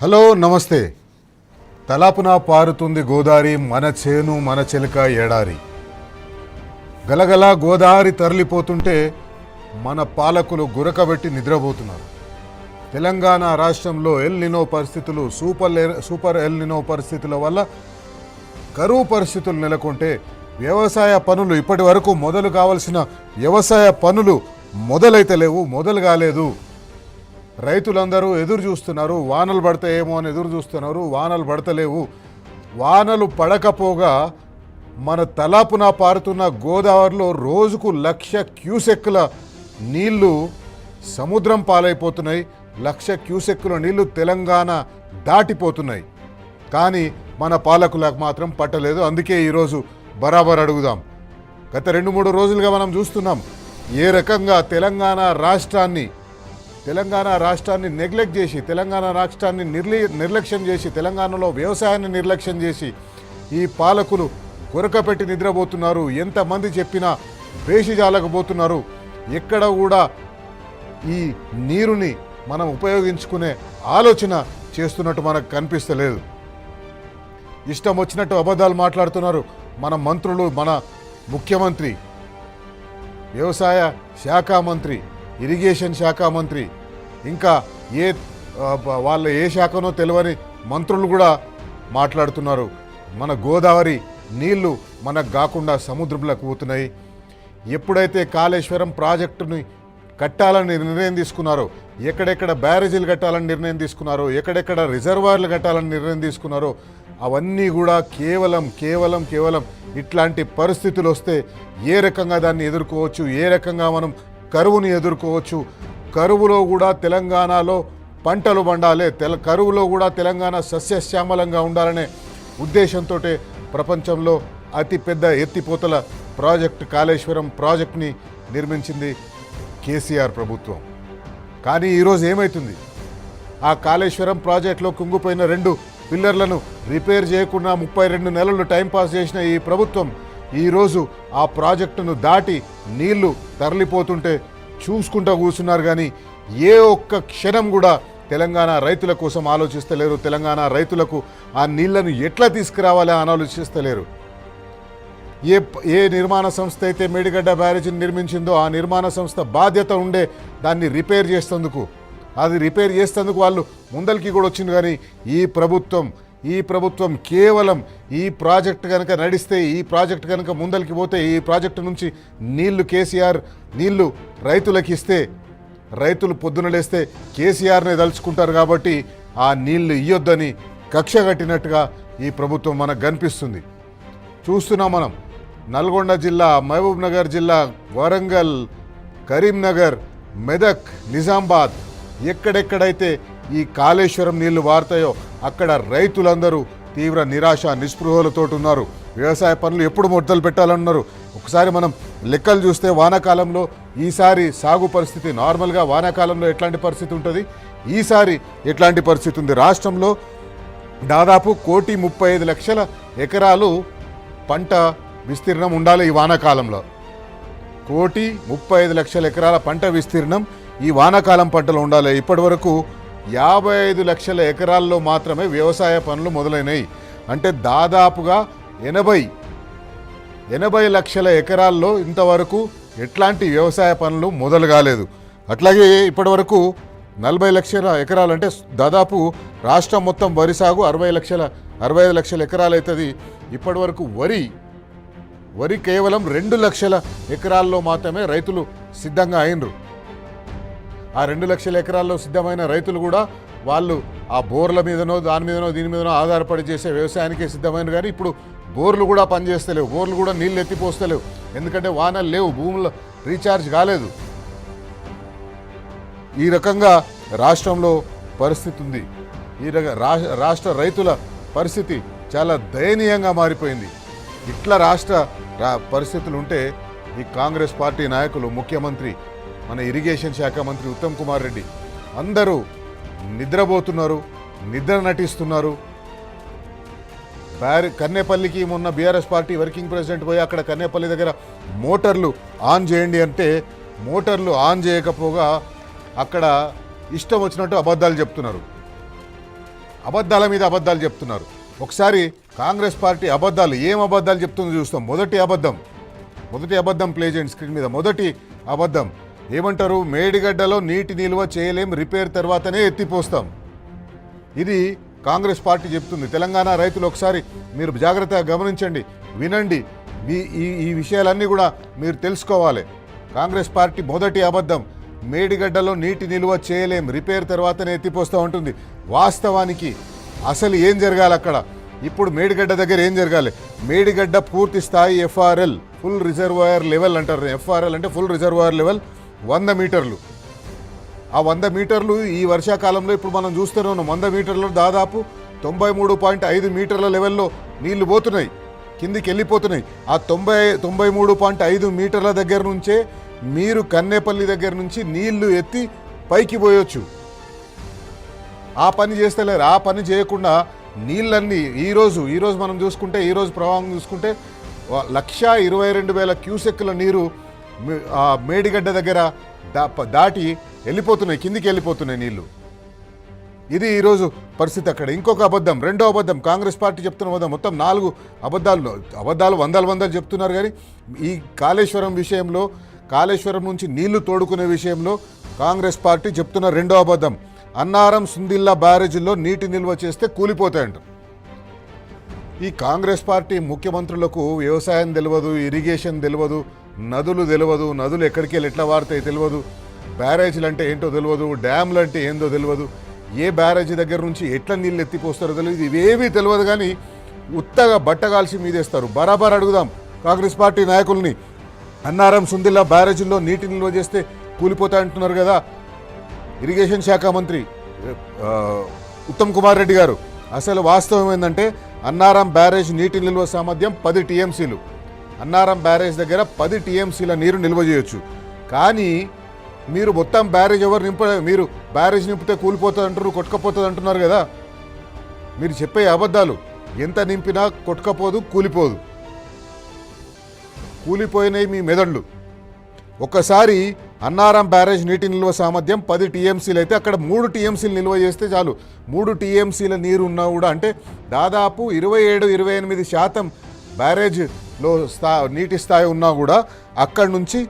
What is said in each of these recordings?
Hello నమస్తే. తలాపున పారుతుంది గోదావరి, మన చేను మన చెలక ఎడారి. గలగల గోదావరి తరలిపోతుంటే మన పాలకులు గురకబెట్టి నిద్రపోతున్నారు. తెలంగాణ రాష్ట్రంలో ఎల్ నినో పరిస్థితులు, సూపర్ ఎల్ నినో పరిస్థితుల వల్ల కరువు పరిస్థితులు నెలకొంటే వ్యవసాయ పనులు ఇప్పటి వరకు మొదలు కావాల్సిన వ్యవసాయ పనులు మొదలైతే లేవు, మొదలు కాలేదు. రైతులందరూ ఎదురు చూస్తున్నారు, వానలు పడతాయేమో అని ఎదురు చూస్తున్నారు. వానలు పడతలేవు. వానలు పడకపోగా మన తలాపున పారుతున్న గోదావరిలో రోజుకు 1,00,000 క్యూసెక్కుల నీళ్లు సముద్రం పాలైపోతున్నాయి. 1,00,000 క్యూసెక్కుల నీళ్లు తెలంగాణ దాటిపోతున్నాయి. కానీ మన పాలకులకు మాత్రం పట్టలేదు. అందుకే ఈరోజు బరాబర్ అడుగుదాం. గత 2-3 రోజులుగా మనం చూస్తున్నాం ఏ రకంగా తెలంగాణ రాష్ట్రాన్ని నెగ్లెక్ట్ చేసి, తెలంగాణ రాష్ట్రాన్ని నిర్లక్ష్యం చేసి, తెలంగాణలో వ్యవసాయాన్ని నిర్లక్ష్యం చేసి ఈ పాలకులు కొరకపెట్టి నిద్రపోతున్నారు. ఎంతమంది చెప్పినా బేషిజాలకపోతున్నారు. ఎక్కడ కూడా ఈ నీరుని మనం ఉపయోగించుకునే ఆలోచన చేస్తున్నట్టు మనకు కనిపిస్తలేదు. ఇష్టం వచ్చినట్టు అబద్ధాలు మాట్లాడుతున్నారు మన మంత్రులు, మన ముఖ్యమంత్రి, వ్యవసాయ శాఖ మంత్రి, ఇరిగేషన్ శాఖ మంత్రి, ఇంకా వాళ్ళ ఏ శాఖనో తెలియని మంత్రులు కూడా మాట్లాడుతున్నారు. మన గోదావరి నీళ్లు మనకు కాకుండా సముద్రంలోకి పోతున్నాయి. ఎప్పుడైతే కాళేశ్వరం ప్రాజెక్టుని కట్టాలని నిర్ణయం తీసుకున్నారో, ఎక్కడెక్కడ బ్యారేజీలు కట్టాలని నిర్ణయం తీసుకున్నారో, ఎక్కడెక్కడ రిజర్వాయర్లు కట్టాలని నిర్ణయం తీసుకున్నారో అవన్నీ కూడా కేవలం ఇట్లాంటి పరిస్థితులు వస్తే ఏ రకంగా దాన్ని ఎదుర్కోవచ్చు, ఏ రకంగా మనం కరువుని ఎదుర్కోవచ్చు. కరువులో కూడా తెలంగాణలో పంటలు పండాలి, కరువులో కూడా తెలంగాణ సస్యశ్యామలంగా ఉండాలనే ఉద్దేశంతో ప్రపంచంలో అతిపెద్ద ఎత్తిపోతల ప్రాజెక్టు కాళేశ్వరం ప్రాజెక్ట్ని నిర్మించింది కేసీఆర్ ప్రభుత్వం. కానీ ఈరోజు ఏమవుతుంది? ఆ కాళేశ్వరం ప్రాజెక్టులో కుంగిపోయిన 2 పిల్లర్లను రిపేర్ చేయకుండా 32 నెలలు టైంపాస్ చేసిన ఈ ప్రభుత్వం ఈరోజు ఆ ప్రాజెక్టును దాటి నీళ్లు తరలిపోతుంటే చూసుకుంటూ కూర్చున్నారు. కానీ ఏ ఒక్క క్షణం కూడా తెలంగాణ రైతుల కోసం ఆలోచిస్తలేరు. తెలంగాణ రైతులకు ఆ నీళ్లను ఎట్లా తీసుకురావాలని ఆలోచిస్తలేరు. ఏ నిర్మాణ సంస్థ అయితే మేడిగడ్డ బ్యారేజీని నిర్మించిందో ఆ నిర్మాణ సంస్థ బాధ్యత ఉండే దాన్ని రిపేర్ చేసేందుకు, అది రిపేర్ చేసేందుకు వాళ్ళు ముందరికి కూడా వచ్చింది. కానీ ఈ ప్రభుత్వం కేవలం ఈ ప్రాజెక్ట్ కనుక నడిస్తే, ఈ ప్రాజెక్ట్ కనుక ముందరికి పోతే, ఈ ప్రాజెక్టు నుంచి నీళ్లు కేసీఆర్ నీళ్లు రైతులకు ఇస్తే, రైతులు పొద్దున లేస్తే కేసీఆర్నే తలుచుకుంటారు. కాబట్టి ఆ నీళ్లు ఇయ్యొద్దని కక్ష కట్టినట్టుగా ఈ ప్రభుత్వం మనకు కనిపిస్తుంది. చూస్తున్నాం మనం నల్గొండ జిల్లా, మహబూబ్ నగర్ జిల్లా, వరంగల్, కరీంనగర్, మెదక్, నిజామాబాద్ ఎక్కడెక్కడైతే ఈ కాళేశ్వరం నీళ్లు వారుతాయో అక్కడ రైతులందరూ తీవ్ర నిరాశ నిస్పృహలతో ఉన్నారు. వ్యవసాయ పనులు ఎప్పుడు మొదలు పెట్టాలన్నారు. ఒకసారి మనం లెక్కలు చూస్తే వానాకాలంలో ఈసారి సాగు పరిస్థితి, నార్మల్గా వానాకాలంలో ఎట్లాంటి పరిస్థితి ఉంటుంది, ఈసారి ఎట్లాంటి పరిస్థితి ఉంది? రాష్ట్రంలో దాదాపు 1,35,00,000 ఎకరాలు పంట విస్తీర్ణం ఉండాలి ఈ వానాకాలంలో. 1,35,00,000 ఎకరాల పంట విస్తీర్ణం ఈ వానాకాలం పంటలు ఉండాలి. ఇప్పటి వరకు 55,00,000 ఎకరాల్లో మాత్రమే వ్యవసాయ పనులు మొదలైనవి. అంటే దాదాపుగా 80 లక్షల ఎకరాల్లో ఇంతవరకు ఎట్లాంటి వ్యవసాయ పనులు మొదలు కాలేదు. అట్లాగే ఇప్పటి వరకు 40 లక్షల ఎకరాలు, అంటే దాదాపు రాష్ట్రం మొత్తం వరి సాగు 65 లక్షల ఎకరాలు అవుతుంది. ఇప్పటి వరకు వరి కేవలం 2 లక్షల ఎకరాల్లో మాత్రమే రైతులు సిద్ధంగా అయినరు. ఆ 2 లక్షల ఎకరాల్లో సిద్ధమైన రైతులు కూడా వాళ్ళు ఆ బోర్ల మీదనో దీని మీదనో ఆధారపడి చేసే వ్యవసాయానికే సిద్ధమైన. కానీ ఇప్పుడు బోర్లు కూడా పనిచేస్తలేవు, బోర్లు కూడా నీళ్ళు ఎత్తిపోస్తలేవు. ఎందుకంటే వానలు లేవు, భూముల్లో రీఛార్జ్ కాలేదు. ఈ రకంగా రాష్ట్రంలో పరిస్థితి ఉంది. రాష్ట్ర రైతుల పరిస్థితి చాలా దయనీయంగా మారిపోయింది. ఇట్లా రాష్ట్ర పరిస్థితులు ఉంటే ఈ కాంగ్రెస్ పార్టీ నాయకులు, ముఖ్యమంత్రి, మన ఇరిగేషన్ శాఖ మంత్రి ఉత్తమ్ కుమార్ రెడ్డి అందరూ నిద్రపోతున్నారు, నిద్ర నటిస్తున్నారు. కన్నేపల్లికి మొన్న బీఆర్ఎస్ పార్టీ వర్కింగ్ ప్రెసిడెంట్ పోయి అక్కడ కన్నేపల్లి దగ్గర మోటార్లు ఆన్ చేయండి అంటే మోటార్లు ఆన్ చేయకపోగా అక్కడ ఇష్టం వచ్చినట్టు అబద్ధాలు చెప్తున్నారు. అబద్ధాల మీద అబద్ధాలు చెప్తున్నారు. ఒకసారి కాంగ్రెస్ పార్టీ అబద్ధాలు ఏం అబద్ధాలు చెప్తుందో చూస్తాం. మొదటి అబద్ధం ప్లే చేయండి స్క్రీన్ మీద. మొదటి అబద్ధం ఏమంటారు? మేడిగడ్డలో నీటి నిల్వ చేయలేం, రిపేర్ తర్వాతనే ఎత్తిపోస్తాం. ఇది కాంగ్రెస్ పార్టీ చెప్తుంది. తెలంగాణ రైతులు ఒకసారి మీరు జాగ్రత్తగా గమనించండి, వినండి. ఈ విషయాలన్నీ కూడా మీరు తెలుసుకోవాలి. కాంగ్రెస్ పార్టీ మొదటి అబద్ధం మేడిగడ్డలో నీటి నిల్వ చేయలేం, రిపేర్ తర్వాతనే ఎత్తిపోస్తూ ఉంటుంది. వాస్తవానికి అసలు ఏం జరగాలి అక్కడ? ఇప్పుడు మేడిగడ్డ దగ్గర ఏం జరగాలి? మేడిగడ్డ పూర్తి స్థాయి FRL ఫుల్ రిజర్వాయర్ లెవెల్ అంటారు. FRL అంటే ఫుల్ రిజర్వాయర్ లెవెల్ 100 మీటర్లు. ఆ 100 మీటర్లు ఈ వర్షాకాలంలో ఇప్పుడు మనం చూస్తూనే ఉన్నాం. 100 మీటర్లు దాదాపు 93.5 మీటర్ల లెవెల్లో నీళ్లు పోతున్నాయి, కిందికి వెళ్ళిపోతున్నాయి. ఆ 93.5 మీటర్ల దగ్గర నుంచే మీరు కన్నేపల్లి దగ్గర నుంచి నీళ్లు ఎత్తి పైకి పోయొచ్చు. ఆ పని చేస్తలేరు. ఆ పని చేయకుండా నీళ్ళన్నీ ఈరోజు మనం చూసుకుంటే, ఈరోజు ప్రవాహం చూసుకుంటే 1,22,000 క్యూసెక్కుల నీరు మేడిగడ్డ దగ్గర దాటి వెళ్ళిపోతున్నాయి, కిందికి వెళ్ళిపోతున్నాయి నీళ్లు. ఇది ఈరోజు పరిస్థితి అక్కడ. ఇంకొక అబద్ధం, రెండో అబద్ధం కాంగ్రెస్ పార్టీ చెప్తున్న అబద్ధం. మొత్తం 4 అబద్ధాలు వందలు చెప్తున్నారు. కానీ ఈ కాళేశ్వరం విషయంలో, కాళేశ్వరం నుంచి నీళ్లు తోడుకునే విషయంలో కాంగ్రెస్ పార్టీ చెప్తున్న రెండో అబద్ధం, అన్నారం సుందిల్లా బ్యారేజీల్లో నీటి నిల్వ చేస్తే కూలిపోతాయంట. ఈ కాంగ్రెస్ పార్టీ ముఖ్యమంత్రులకు వ్యవసాయం తెలియదు, ఇరిగేషన్ తెలియదు, నదులు తెలియదు, నదులు ఎక్కడికి వెళ్ళి ఎట్లా వారుతాయి తెలియదు, బ్యారేజీలు అంటే ఏంటో తెలియదు, డ్యామ్లు అంటే ఏందో తెలియదు, ఏ బ్యారేజీ దగ్గర నుంచి ఎట్లా నీళ్ళు ఎత్తిపోస్తారో తెలియదు. ఇవేమీ తెలియదు. కానీ ఉత్తగా బట్టగాల్సి మీదేస్తారు. బరాబర్ అడుగుదాం కాంగ్రెస్ పార్టీ నాయకుల్ని. అన్నారం సుందిల్లా బ్యారేజీల్లో నీటి నిల్వ చేస్తే కూలిపోతాయంటున్నారు కదా ఇరిగేషన్ శాఖ మంత్రి ఉత్తమ్ కుమార్ రెడ్డి గారు. అసలు వాస్తవం ఏంటంటే అన్నారం బ్యారేజ్ నీటి నిల్వ సామర్థ్యం 10 TMCలు. అన్నారం బ్యారేజ్ దగ్గర 10 TMCల నీరు నిల్వ చేయొచ్చు. కానీ మీరు మొత్తం బ్యారేజ్ మీరు బ్యారేజ్ నింపితే కూలిపోతుంది అంటారు, కొట్టుకపోతుంది అంటున్నారు కదా. మీరు చెప్పే అబద్ధాలు. ఎంత నింపినా కొట్టుకపోదు, కూలిపోదు. కూలిపోయినాయి మీ మెదళ్ళు. ఒక్కసారి అన్నారం బ్యారేజ్ నీటి నిల్వ సామర్థ్యం 10 TMCలు అయితే అక్కడ 3 TMCలు నిల్వ చేస్తే చాలు. 3 TMCల నీరు ఉన్నా కూడా, అంటే దాదాపు 27-28% బ్యారేజ్లో నీటి స్థాయి ఉన్నా కూడా అక్కడి నుంచి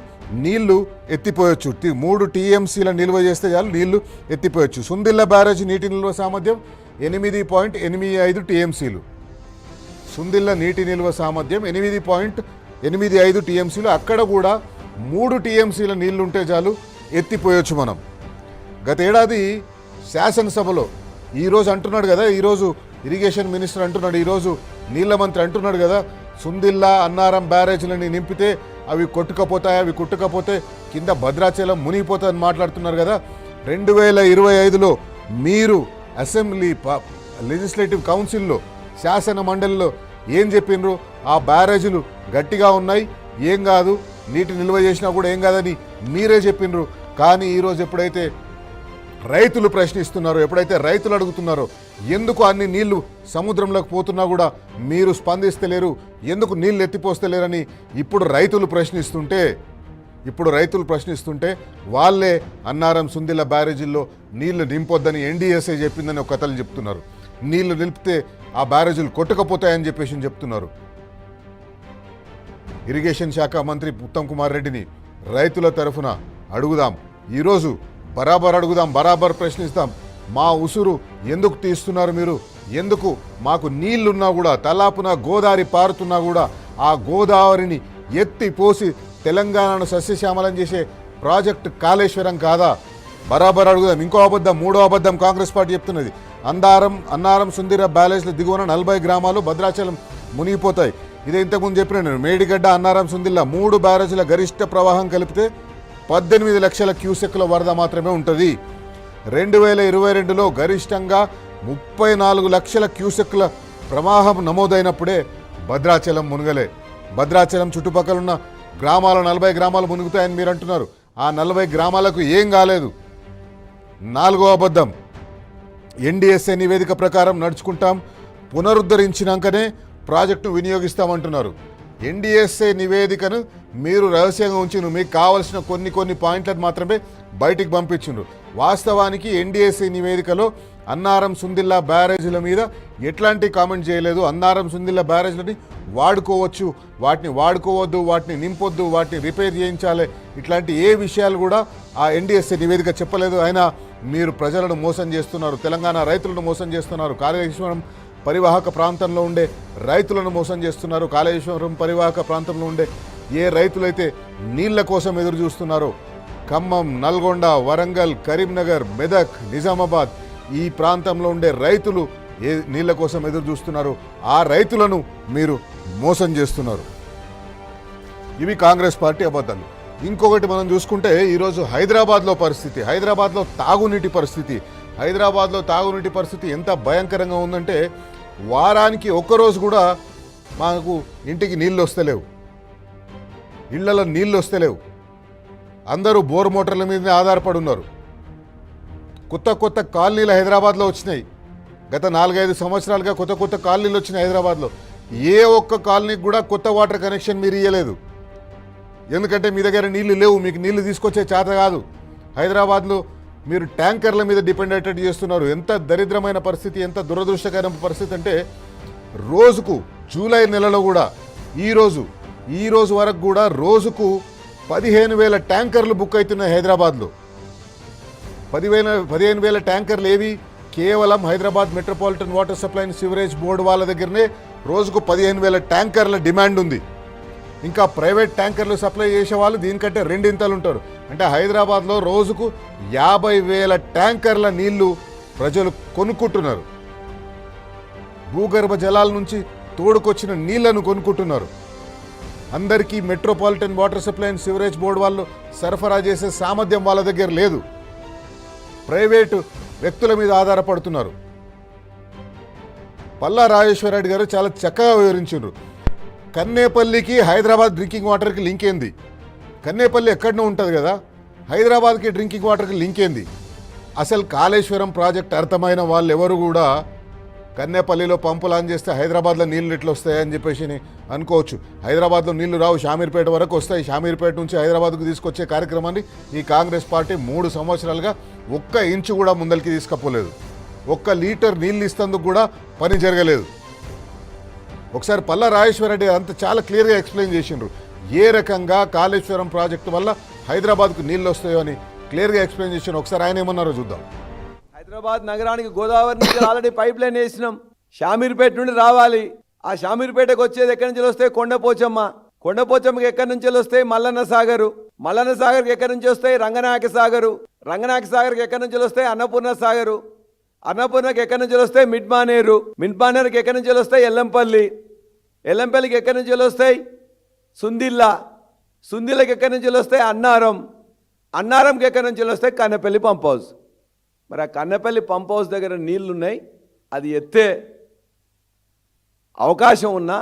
నీళ్లు ఎత్తిపోయొచ్చు. 3 TMCల నిల్వ చేస్తే చాలు, నీళ్లు ఎత్తిపోయొచ్చు. సుందిల్లా బ్యారేజ్ నీటి నిల్వ సామర్థ్యం 8.85 TMCలు. సుందిల్లా నీటి నిల్వ సామర్థ్యం 8.85 TMCలు. అక్కడ కూడా 3 TMCల నీళ్లు ఉంటే చాలు, ఎత్తిపోయొచ్చు మనం. గతేడాది శాసనసభలో ఈరోజు అంటున్నాడు కదా, ఈరోజు ఇరిగేషన్ మినిస్టర్ అంటున్నాడు, ఈరోజు నీళ్ల మంత్రి అంటున్నాడు కదా, సుందిల్లా అన్నారం బ్యారేజ్లని నింపితే అవి కొట్టుకపోతాయి, అవి కొట్టుకపోతే కింద భద్రాచలం మునిగిపోతాయని మాట్లాడుతున్నారు కదా. 2025లో మీరు అసెంబ్లీ లెజిస్లేటివ్ కౌన్సిల్లో, శాసన మండలిలో ఏం చెప్పిండ్రు? ఆ బ్యారేజీలు గట్టిగా ఉన్నాయి, ఏం కాదు, నీటి నిల్వ చేసినా కూడా ఏం కాదని మీరే చెప్పిండ్రు. కానీ ఈరోజు ఎప్పుడైతే రైతులు ప్రశ్నిస్తున్నారో, ఎప్పుడైతే రైతులు అడుగుతున్నారో ఎందుకు అన్ని నీళ్లు సముద్రంలోకి పోతున్నా కూడా మీరు స్పందిస్తలేరు, ఎందుకు నీళ్ళు ఎత్తిపోస్తలేరని ఇప్పుడు రైతులు ప్రశ్నిస్తుంటే వాళ్ళే అన్నారం సుందిల్లా బ్యారేజీల్లో నీళ్లు నింపొద్దని NDSA చెప్పిందని ఒక కథలు చెప్తున్నారు. నీళ్లు నిలిపితే ఆ బ్యారేజీలు కొట్టుకపోతాయని చెప్పేసి చెప్తున్నారు. ఇరిగేషన్ శాఖ మంత్రి ఉత్తమ్ కుమార్ రెడ్డిని రైతుల తరఫున అడుగుదాం. ఈరోజు బరాబర్ ప్రశ్నిస్తాం. మా ఉసురు ఎందుకు తీస్తున్నారు మీరు? ఎందుకు మాకు నీళ్లున్నా కూడా, తలాపున గోదావరి పారుతున్నా కూడా ఆ గోదావరిని ఎత్తి పోసి తెలంగాణను సస్యశ్యామలం చేసే ప్రాజెక్టు కాళేశ్వరం కాదా? బరాబర్ అడుగుదాం. ఇంకో అబద్ధం, మూడో అబద్ధం కాంగ్రెస్ పార్టీ చెప్తున్నది. అన్నారం సుందిల్లా బ్యారేజ్ల దిగువన 40 గ్రామాలు భద్రాచలం మునిగిపోతాయి. ఇదే ఇంతకుముందు చెప్పిన నేను. మేడిగడ్డ, అన్నారం సుందిల్లా 3 బ్యారేజీల గరిష్ట ప్రవాహం కలిపితే 18 లక్షల క్యూసెక్కుల వరద మాత్రమే ఉంటుంది. 2022లో గరిష్టంగా 34 లక్షల క్యూసెక్కుల ప్రవాహం నమోదైనప్పుడే భద్రాచలం మునగలే. భద్రాచలం చుట్టుపక్కల గ్రామాల 40 గ్రామాలు మునుగుతాయని మీరు అంటున్నారు. ఆ 40 గ్రామాలకు ఏం కాలేదు. నాలుగో అబద్ధం, NDSA నివేదిక ప్రకారం నడుచుకుంటాం, పునరుద్ధరించినాకనే ప్రాజెక్టును వినియోగిస్తామంటున్నారు. NDSA నివేదికను మీరు రహస్యంగా ఉంచిను, మీకు కావాల్సిన కొన్ని పాయింట్లను మాత్రమే బయటికి పంపించిండ్రు. వాస్తవానికి NDSA నివేదికలో అన్నారం సుందిల్లా బ్యారేజీల మీద ఎట్లాంటి కామెంట్ చేయలేదు. అన్నారం సుందిల్లా బ్యారేజ్లని వాడుకోవచ్చు, వాటిని వాడుకోవద్దు, వాటిని నింపొద్దు, వాటిని రిపేర్ చేయించాలి, ఇట్లాంటి ఏ విషయాలు కూడా ఆ ఎన్డీఎస్ఏ నివేదిక చెప్పలేదు. అయినా మీరు ప్రజలను మోసం చేస్తున్నారు, తెలంగాణ రైతులను మోసం చేస్తున్నారు, కాళేశ్వరం పరివాహక ప్రాంతంలో ఉండే రైతులను మోసం చేస్తున్నారు. కాళేశ్వరం పరివాహక ప్రాంతంలో ఉండే ఏ రైతులైతే నీళ్ల కోసం ఎదురు చూస్తున్నారో ఖమ్మం, నల్గొండ, వరంగల్, కరీంనగర్, మెదక్, నిజామాబాద్ ఈ ప్రాంతంలో ఉండే రైతులు ఏ నీళ్ల కోసం ఎదురు చూస్తున్నారు, ఆ రైతులను మీరు మోసం చేస్తున్నారు. ఇవి కాంగ్రెస్ పార్టీ అబద్ధాలు. ఇంకొకటి మనం చూసుకుంటే ఈరోజు హైదరాబాద్లో పరిస్థితి, హైదరాబాద్లో తాగునీటి పరిస్థితి ఎంత భయంకరంగా ఉందంటే వారానికి ఒక్కరోజు కూడా మాకు ఇంటికి నీళ్ళు వస్తలేవు, ఇళ్లలో నీళ్ళు వస్తలేవు. అందరూ బోర్ మోటార్ల మీదనే ఆధారపడి ఉన్నారు. కొత్త కాలనీలు హైదరాబాద్లో వచ్చినాయి. గత 4-5 సంవత్సరాలుగా కొత్త కాలనీలు వచ్చినాయి హైదరాబాద్లో. ఏ ఒక్క కాలనీకి కూడా కొత్త వాటర్ కనెక్షన్ మీరు ఇవ్వలేదు. ఎందుకంటే మీ దగ్గర నీళ్లు లేవు, మీకు నీళ్లు తీసుకొచ్చే చేత కాదు. హైదరాబాద్లో మీరు ట్యాంకర్ల మీద డిపెండ్ అయ్యేటట్టు చేస్తున్నారు. ఎంత దరిద్రమైన పరిస్థితి, ఎంత దురదృష్టకరమైన పరిస్థితి అంటే రోజుకు జూలై నెలలో కూడా ఈ రోజు వరకు కూడా రోజుకు 15,000 ట్యాంకర్లు బుక్ అవుతున్నాయి హైదరాబాద్లో. 15,000 ట్యాంకర్లు ఏవి? కేవలం Hyderabad metropolitan water supply and sewerage board వాళ్ళ దగ్గరనే రోజుకు 15,000 ట్యాంకర్ల డిమాండ్ ఉంది. ఇంకా ప్రైవేట్ ట్యాంకర్లు సప్లై చేసే వాళ్ళు దీనికంటే రెండింతలు ఉంటారు. అంటే హైదరాబాద్లో రోజుకు 50,000 ట్యాంకర్ల నీళ్లు ప్రజలు కొనుక్కుంటున్నారు. భూగర్భ జలాల నుంచి తోడుకొచ్చిన నీళ్లను కొనుక్కుంటున్నారు. అందరికీ metropolitan water supply and sewerage board వాళ్ళు సరఫరా చేసే సామర్థ్యం వాళ్ళ దగ్గర లేదు. ప్రైవేటు వ్యక్తుల మీద ఆధారపడుతున్నారు. పల్లా రాజేశ్వర రెడ్డి గారు చాలా చక్కగా వివరించారు. కన్నేపల్లికి హైదరాబాద్ డ్రింకింగ్ వాటర్కి లింక్ ఏంది? కన్నేపల్లి ఎక్కడనో ఉంటుంది కదా, హైదరాబాద్కి డ్రింకింగ్ వాటర్కి లింక్ ఏంది? అసలు కాళేశ్వరం ప్రాజెక్ట్ అర్థమైన వాళ్ళు ఎవరు కూడా కన్నేపల్లిలో పంపులు ఆన్ చేస్తే హైదరాబాద్లో నీళ్ళు ఎట్లా వస్తాయని చెప్పేసి అనుకోవచ్చు. హైదరాబాద్లో నీళ్లు రావు, షామీర్పేట వరకు వస్తాయి. షామీర్పేట నుంచి హైదరాబాద్కు తీసుకొచ్చే కార్యక్రమాన్ని ఈ కాంగ్రెస్ పార్టీ 3 సంవత్సరాలుగా ఒక్క ఇంచు కూడా ముందరికి తీసుకపోలేదు. 1 లీటర్ నీళ్ళు ఇస్తందుకు కూడా పని జరగలేదు. ఒకసారి పల్లా రాజేశ్వర రెడ్డి అంత చాలా క్లియర్గా ఎక్స్ప్లెయిన్ చేసిండ్రు. ఏ రకంగా కాళేశ్వరం ప్రాజెక్టు వల్ల హైదరాబాద్కు నీళ్ళు వస్తాయో అని క్లియర్గా ఎక్స్ప్లెయిన్ చేసిండ్రు. ఒకసారి ఆయన ఏమన్నారో చూద్దాం. హైదరాబాద్ నగరానికి గోదావరి నుంచి ఆల్రెడీ పైప్ లైన్ వేసినాం. షామీర్పేట నుండి రావాలి. ఆ షామీర్పేటకు వచ్చేది ఎక్కడి నుంచి వస్తాయి? కొండపోచమ్మ. కొండపోచమ్మకి ఎక్కడి నుంచి వస్తాయి? మల్లన్న సాగరు. మల్లన్న సాగర్కి ఎక్కడి నుంచి వస్తాయి? రంగనాయక సాగరు. రంగనాయక సాగర్కి ఎక్కడి నుంచి వస్తాయి? అన్నపూర్ణ సాగరు. అన్నపూర్ణకి ఎక్కడి నుంచి వస్తాయి? మిడ్మానేరు. మిడ్మానేరుకి ఎక్కడి నుంచి వస్తాయి? ఎల్లంపల్లి. ఎల్లంపల్లికి ఎక్కడి నుంచి వస్తాయి? సుందిల్లా. సుందిల్లకి ఎక్కడి నుంచి వస్తాయి? అన్నారం. అన్నారంకి ఎక్కడి నుంచి వస్తాయి? Kannepalli pump house. మరి ఆ కన్నెపల్లి పంప్ హౌస్ దగ్గర నీళ్లు ఉన్నాయి. అది ఎత్తే అవకాశం ఉన్నా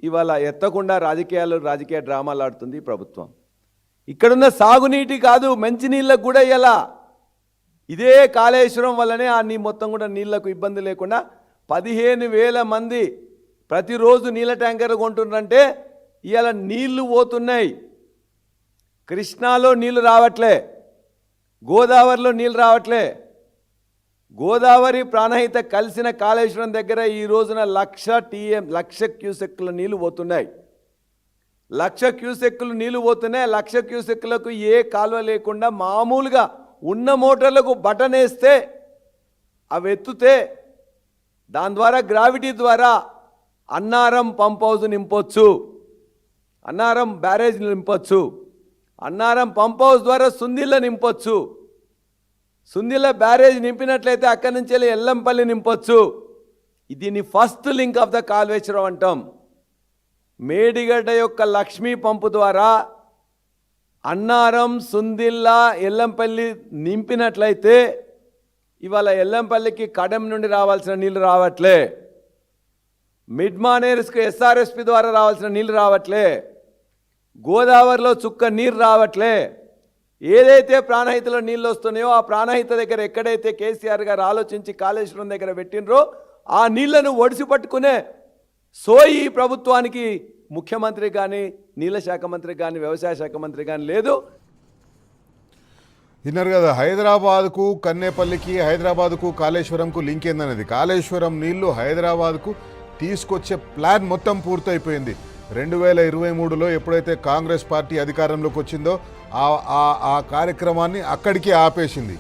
ఇవాళ ఎత్తకుండా రాజకీయ డ్రామాలు ఆడుతుంది ప్రభుత్వం. ఇక్కడున్న సాగునీటి కాదు, మంచినీళ్ళకు కూడా ఇలా ఇదే కాళేశ్వరం వల్లనే ఆ మొత్తం కూడా నీళ్లకు ఇబ్బంది లేకుండా 15,000 మంది ప్రతిరోజు నీళ్ళ ట్యాంకర్లు కొంటున్నారంటే ఇవాళ నీళ్లు పోతున్నాయి. కృష్ణాలో నీళ్లు రావట్లే, గోదావరిలో నీళ్ళు రావట్లే. గోదావరి ప్రాణహిత కలిసిన కాళేశ్వరం దగ్గర ఈ రోజున 1,00,000 క్యూసెక్కుల నీళ్లు పోతున్నాయి. 1,00,000 క్యూసెక్కులు నీళ్లు పోతున్నాయి. 1,00,000 క్యూసెక్కులకు ఏ కాలువ లేకుండా మామూలుగా ఉన్న మోటార్లకు బటన్ వేస్తే అవి ఎత్తుతే దాని ద్వారా గ్రావిటీ ద్వారా అన్నారం పంప్ హౌస్ నింపొచ్చు, అన్నారం బ్యారేజ్ నింపొచ్చు, అన్నారం పంప్ హౌస్ ద్వారా సుందిల్ల నింపొచ్చు. సుందిల్ల బ్యారేజ్ నింపినట్లయితే అక్కడి నుంచి వెళ్ళి ఎల్లంపల్లి నింపొచ్చు. దీన్ని first link of the Kaleshwaram అంటాం. మేడిగడ్డ యొక్క లక్ష్మీ పంపు ద్వారా అన్నారం, సుందిల్ల, ఎల్లంపల్లి నింపినట్లయితే ఇవాళ ఎల్లంపల్లికి కడెం నుండి రావాల్సిన నీళ్ళు రావట్లే, మిడ్మానేర్స్కి ఎస్ఆర్ఎస్పి ద్వారా రావాల్సిన నీళ్ళు రావట్లే, గోదావరిలో చుక్క నీరు రావట్లే. ఏదైతే ప్రాణహితలో నీళ్ళు వస్తున్నాయో ఆ ప్రాణహిత దగ్గర ఎక్కడైతే కేసీఆర్ గారు ఆలోచించి కాళేశ్వరం దగ్గర పెట్టినరో ఆ నీళ్లను ఒడిసి పట్టుకునే సోయి ప్రభుత్వానికి ముఖ్యమంత్రి కానీ, నీళ్ళ శాఖ మంత్రి కానీ, వ్యవసాయ శాఖ మంత్రి కానీ లేదు. విన్నారు కదా, హైదరాబాద్కు కన్నేపల్లికి, హైదరాబాద్కు కాళేశ్వరంకు లింక్ ఏందనేది. కాళేశ్వరం నీళ్లు హైదరాబాద్కు తీసుకొచ్చే ప్లాన్ మొత్తం పూర్తయిపోయింది. 2023లో ఎప్పుడైతే కాంగ్రెస్ పార్టీ అధికారంలోకి వచ్చిందో ఆ కార్యక్రమాన్ని అక్కడికి ఆపేసింది.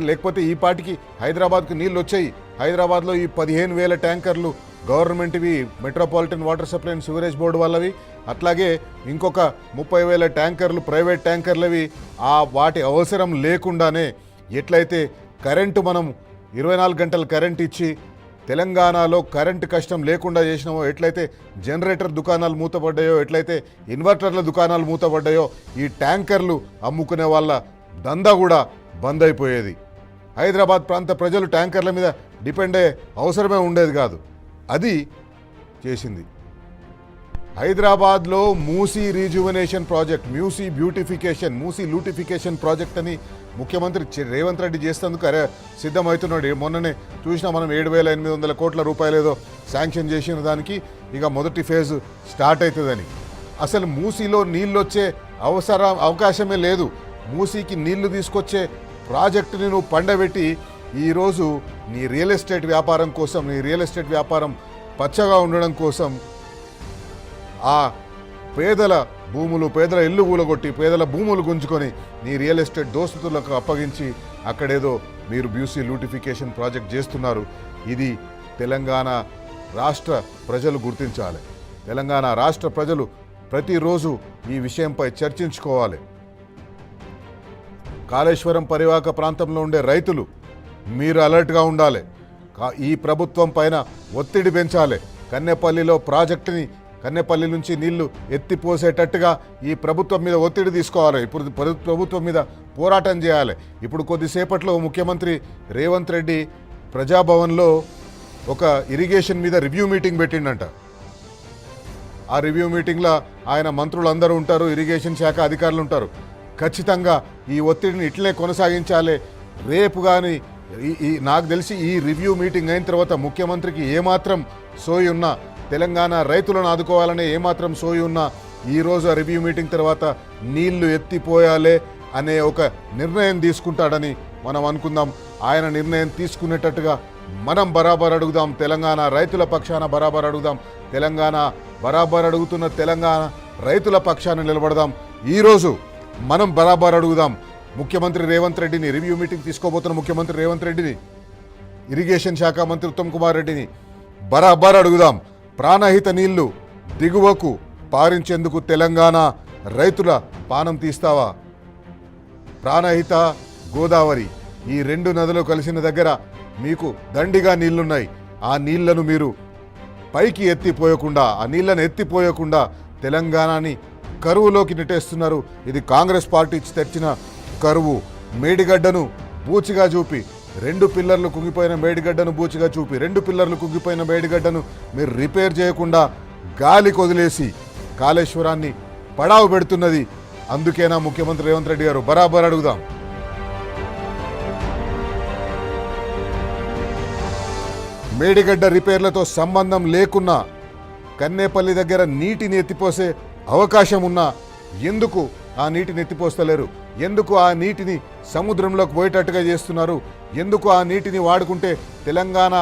లేకపోతే ఈ పాటికి హైదరాబాద్కు నీళ్ళు వచ్చాయి. హైదరాబాద్లో ఈ 15,000 ట్యాంకర్లు గవర్నమెంట్వి, metropolitan water supply and sewerage board వాళ్ళవి, అట్లాగే ఇంకొక 30,000 ట్యాంకర్లు ప్రైవేట్ ట్యాంకర్లవి. వాటి అవసరం లేకుండానే ఎట్లయితే కరెంటు మనం 24 గంటలు కరెంట్ ఇచ్చి తెలంగాణలో కరెంటు కష్టం లేకుండా చేసినామో, ఎట్లయితే జనరేటర్ దుకాణాలు మూతపడ్డాయో, ఎట్లయితే ఇన్వర్టర్ల దుకాణాలు మూతపడ్డాయో, ఈ ట్యాంకర్లు అమ్ముకునే వాళ్ళ దందా కూడా బంద్ అయిపోయేది. హైదరాబాద్ ప్రాంత ప్రజలు ట్యాంకర్ల మీద డిపెండ్ అయ్యే అవసరమే ఉండేది కాదు. అది చేసింది. హైదరాబాద్లో Musi rejuvenation project, Musi beautification, Musi lootification project అని ముఖ్యమంత్రి రేవంత్ రెడ్డి చేసేందుకు సిద్ధమవుతున్నాడు. మొన్ననే చూసినా మనం 7,800 కోట్ల రూపాయలు ఏదో శాంక్షన్ చేసిన దానికి ఇక మొదటి ఫేజ్ స్టార్ట్ అవుతుందని. అసలు మూసీలో నీళ్ళు వచ్చే అవకాశమే లేదు. మూసీకి నీళ్లు తీసుకొచ్చే ప్రాజెక్టుని నువ్వు పండబెట్టి ఈరోజు నీ రియల్ ఎస్టేట్ వ్యాపారం కోసం, నీ రియల్ ఎస్టేట్ వ్యాపారం పచ్చగా ఉండడం కోసం ఆ పేదల భూములు, పేదల ఇల్లు కూలగొట్టి, పేదల భూములు గుంజుకొని నీ రియల్ ఎస్టేట్ దోస్తులకు అప్పగించి అక్కడేదో మీరు బ్యూసీ లూటిఫికేషన్ ప్రాజెక్ట్ చేస్తున్నారు. ఇది తెలంగాణ రాష్ట్ర ప్రజలు గుర్తించాలి. తెలంగాణ రాష్ట్ర ప్రజలు ప్రతిరోజు ఈ విషయంపై చర్చించుకోవాలి. కాళేశ్వరం పరివాహక ప్రాంతంలో ఉండే రైతులు మీరు అలర్ట్గా ఉండాలి. ఈ ప్రభుత్వం పైన ఒత్తిడి పెంచాలి. కన్నెపల్లిలో ప్రాజెక్టుని, కన్నెపల్లి నుంచి నీళ్లు ఎత్తిపోసేటట్టుగా ఈ ప్రభుత్వం మీద ఒత్తిడి తీసుకోవాలి. ఇప్పుడు ప్రభుత్వం మీద పోరాటం చేయాలి. ఇప్పుడు కొద్దిసేపట్లో ముఖ్యమంత్రి రేవంత్ రెడ్డి ప్రజాభవన్లో ఒక ఇరిగేషన్ మీద రివ్యూ మీటింగ్ పెట్టిండంట. ఆ రివ్యూ మీటింగ్లో ఆయన మంత్రులు అందరూ ఉంటారు, ఇరిగేషన్ శాఖ అధికారులు ఉంటారు. ఖచ్చితంగా ఈ ఒత్తిడిని ఇట్లనే కొనసాగించాలి. రేపు కానీ నాకు తెలిసి ఈ రివ్యూ మీటింగ్ అయిన తర్వాత ముఖ్యమంత్రికి ఏమాత్రం సోయి ఉన్నా, తెలంగాణ రైతులను ఆదుకోవాలనే ఏమాత్రం సోయి ఉన్నా, ఈరోజు ఆ రివ్యూ మీటింగ్ తర్వాత నీళ్లు ఎత్తిపోయాలే అనే ఒక నిర్ణయం తీసుకుంటాడని మనం అనుకుందాం. ఆయన నిర్ణయం తీసుకునేటట్టుగా మనం బరాబర్ అడుగుదాం. తెలంగాణ రైతుల పక్షాన బరాబర్ అడుగుదాం. తెలంగాణ బరాబర్ అడుగుతున్న తెలంగాణ రైతుల పక్షాన నిలబడదాం. ఈరోజు మనం బరాబర్ అడుగుదాం. ముఖ్యమంత్రి రేవంత్ రెడ్డిని, రివ్యూ మీటింగ్ తీసుకోబోతున్న ముఖ్యమంత్రి రేవంత్ రెడ్డిని, ఇరిగేషన్ శాఖ మంత్రి ఉత్తమ్ కుమార్ రెడ్డిని బరాబర్ అడుగుదాం. ప్రాణహిత నీళ్లు దిగువకు పారించేందుకు తెలంగాణ రైతుల పానం తీస్తావా? ప్రాణహిత, గోదావరి ఈ 2 నదులు కలిసిన దగ్గర మీకు దండిగా నీళ్లున్నాయి. ఆ నీళ్లను మీరు పైకి ఎత్తిపోయకుండా, ఆ నీళ్లను ఎత్తిపోయకుండా తెలంగాణని కరువులోకి నెట్టేస్తున్నారు. ఇది కాంగ్రెస్ పార్టీ తెచ్చిన కరువు. మేడిగడ్డను బూచిగా చూపి, 2 పిల్లర్లు కుంగిపోయిన మేడిగడ్డను బూచిగా చూపి, 2 పిల్లర్లు కుంగిపోయిన మేడిగడ్డను మీరు రిపేర్ చేయకుండా గాలికి వదిలేసి కాళేశ్వరాన్ని పడావు పెడుతున్నది. అందుకేనా ముఖ్యమంత్రి రేవంత్ రెడ్డి గారు? బరాబర్ అడుగుదాం. మేడిగడ్డ రిపేర్లతో సంబంధం లేకున్నా, కన్నేపల్లి దగ్గర నీటిని ఎత్తిపోసే అవకాశం ఉన్నా ఎందుకు ఆ నీటిని ఎత్తిపోస్తలేరు? ఎందుకు ఆ నీటిని సముద్రంలోకి పోయేటట్టుగా చేస్తున్నారు? ఎందుకు ఆ నీటిని వాడుకుంటే తెలంగాణ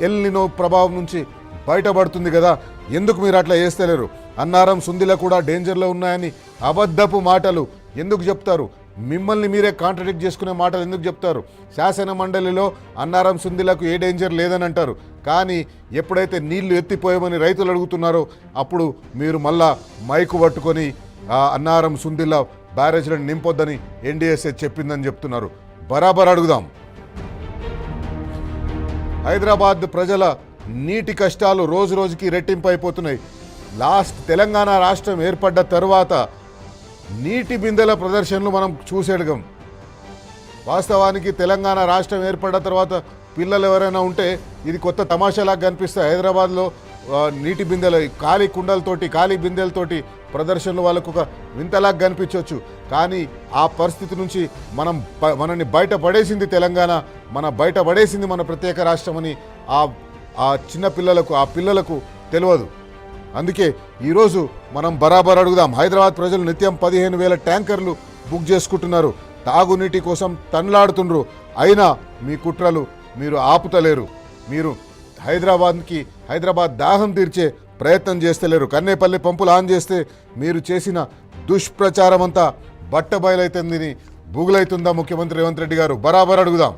ఎల్ నినో ప్రభావం నుంచి బయటపడుతుంది కదా, ఎందుకు మీరు అట్లా చేస్తలేరు? అన్నారం, సుందిల కూడా డేంజర్లో ఉన్నాయని అబద్ధపు మాటలు ఎందుకు చెప్తారు? మిమ్మల్ని మీరే కాంట్రడిక్ట్ చేసుకునే మాటలు ఎందుకు చెప్తారు? శాసన మండలిలో అన్నారం, సుందిలకు ఏ డేంజర్ లేదని అంటారు. కానీ ఎప్పుడైతే నీళ్లు ఎత్తిపోయామని రైతులు అడుగుతున్నారో అప్పుడు మీరు మళ్ళా మైకు పట్టుకొని అన్నారం, సుందిల బ్యారేజ్లను నింపొద్దని ఎన్డీఎస్ఏ చెప్పిందని చెప్తున్నారు. బరాబర్ అడుగుదాం. హైదరాబాద్ ప్రజల నీటి కష్టాలు రోజు రోజుకి రెట్టింపు అయిపోతున్నాయి. తెలంగాణ రాష్ట్రం ఏర్పడ్డ తర్వాత నీటి బిందెల ప్రదర్శనలు మనం చూసేయడం. వాస్తవానికి తెలంగాణ రాష్ట్రం ఏర్పడ్డ తర్వాత పిల్లలు ఎవరైనా ఉంటే ఇది కొత్త తమాషాలాగా కనిపిస్తాయి. హైదరాబాద్లో నీటి బిందెల, ఖాళీ కుండలతోటి, ఖాళీ బిందెలతోటి ప్రదర్శనలు వాళ్ళకు ఒక వింతలాగా కనిపించవచ్చు. కానీ ఆ పరిస్థితి నుంచి మనల్ని బయటపడేసింది తెలంగాణ, బయటపడేసింది మన ప్రత్యేక రాష్ట్రం అని ఆ చిన్న పిల్లలకు, ఆ పిల్లలకు తెలియదు. అందుకే ఈరోజు మనం బరాబర్ అడుగుదాం. హైదరాబాద్ ప్రజలు నిత్యం 15,000 ట్యాంకర్లు బుక్ చేసుకుంటున్నారు, తాగునీటి కోసం తన్లాడుతుండ్రు. అయినా మీ కుట్రలు మీరు ఆపుతలేరు. మీరు హైదరాబాద్ దాహం తీర్చే ప్రయత్నం చేస్తలేరు. కన్నేపల్లి పంపులు ఆన్ చేస్తే మీరు చేసిన దుష్ప్రచారం అంతా బట్టబయలైతుందని బుగులైతుందా ముఖ్యమంత్రి రేవంత్ రెడ్డి గారు? బరాబర్ అడుగుదాం.